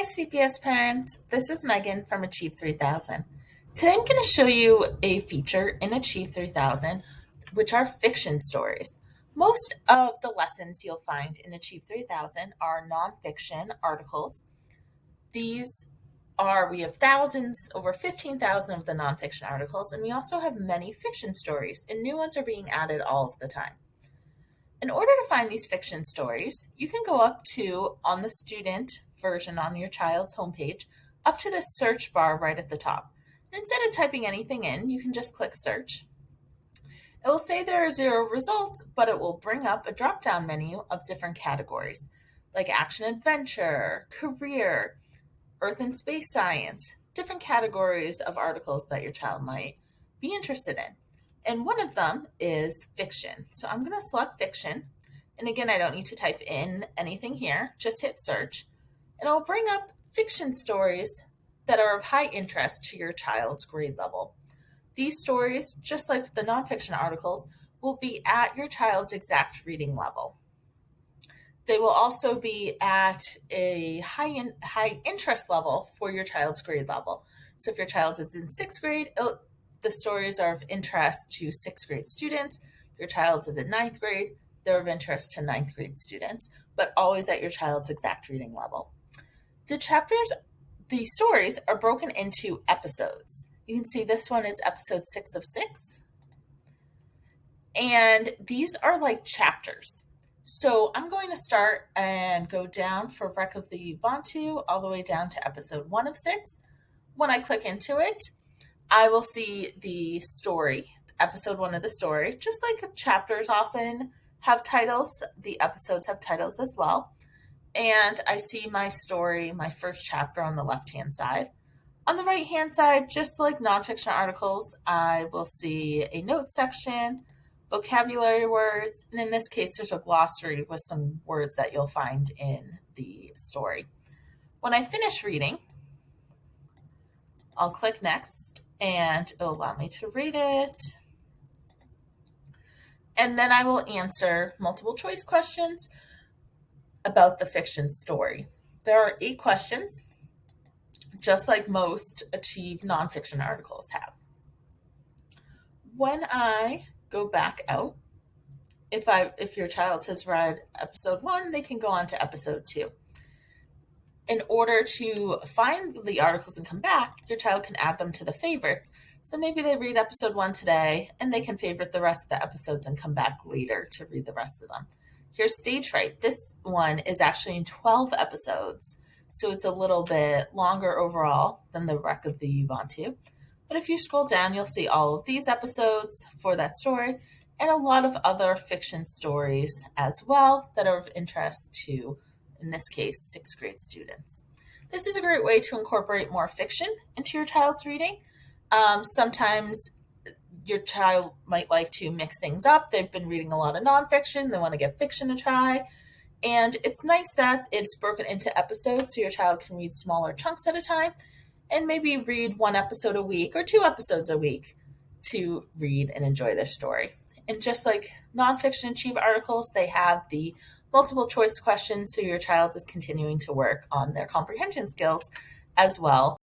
Hi, CPS parents. This is Megan from Achieve 3000. Today I'm going to show you a feature in Achieve 3000, which are fiction stories. Most of the lessons you'll find in Achieve 3000 are nonfiction articles. We have thousands, over 15,000 of the nonfiction articles, and we also have many fiction stories, and new ones are being added all of the time. In order to find these fiction stories, you can go up to, on the student version on your child's homepage, up to the search bar right at the top. And instead of typing anything in, you can just click search. It will say there are 0 results, but it will bring up a drop-down menu of different categories, like action adventure, career, earth and space science, different categories of articles that your child might be interested in. And one of them is fiction. So I'm going to select fiction. And again, I don't need to type in anything here, just hit search. And it'll bring up fiction stories that are of high interest to your child's grade level. These stories, just like the nonfiction articles, will be at your child's exact reading level. They will also be at a high interest level for your child's grade level. So if your child is in 6th grade, the stories are of interest to 6th grade students. If your child is in 9th grade, they're of interest to 9th grade students, but always at your child's exact reading level. The stories are broken into episodes. You can see this one is episode 6 of 6. And these are like chapters. So I'm going to start and go down for Wreck of the Ubuntu all the way down to episode 1 of 6. When I click into it, I will see the story, episode 1 of the story. Just like chapters often have titles, the episodes have titles as well. And I see my story, my first chapter on the left-hand side. On the right-hand side, just like nonfiction articles, I will see a notes section, vocabulary words, and in this case, there's a glossary with some words that you'll find in the story. When I finish reading, I'll click next, and it'll allow me to read it. And then I will answer multiple choice questions about the fiction story. There are 8 questions, just like most Achieve nonfiction articles have. When I go back out, if your child has read episode 1, they can go on to episode 2. In order to find the articles and come back, your child can add them to the favorites. So maybe they read episode 1 today and they can favorite the rest of the episodes and come back later to read the rest of them. Here's Stage Fright. This one is actually in 12 episodes, so it's a little bit longer overall than the Wreck of the Ubuntu. But if you scroll down, you'll see all of these episodes for that story and a lot of other fiction stories as well that are of interest to, in this case, 6th grade students. This is a great way to incorporate more fiction into your child's reading. Sometimes your child might like to mix things up. They've been reading a lot of nonfiction. They want to get fiction to try. And it's nice that it's broken into episodes so your child can read smaller chunks at a time and maybe read 1 episode a week or 2 episodes a week to read and enjoy their story. And just like nonfiction Achieve articles, they have the multiple choice questions so your child is continuing to work on their comprehension skills as well.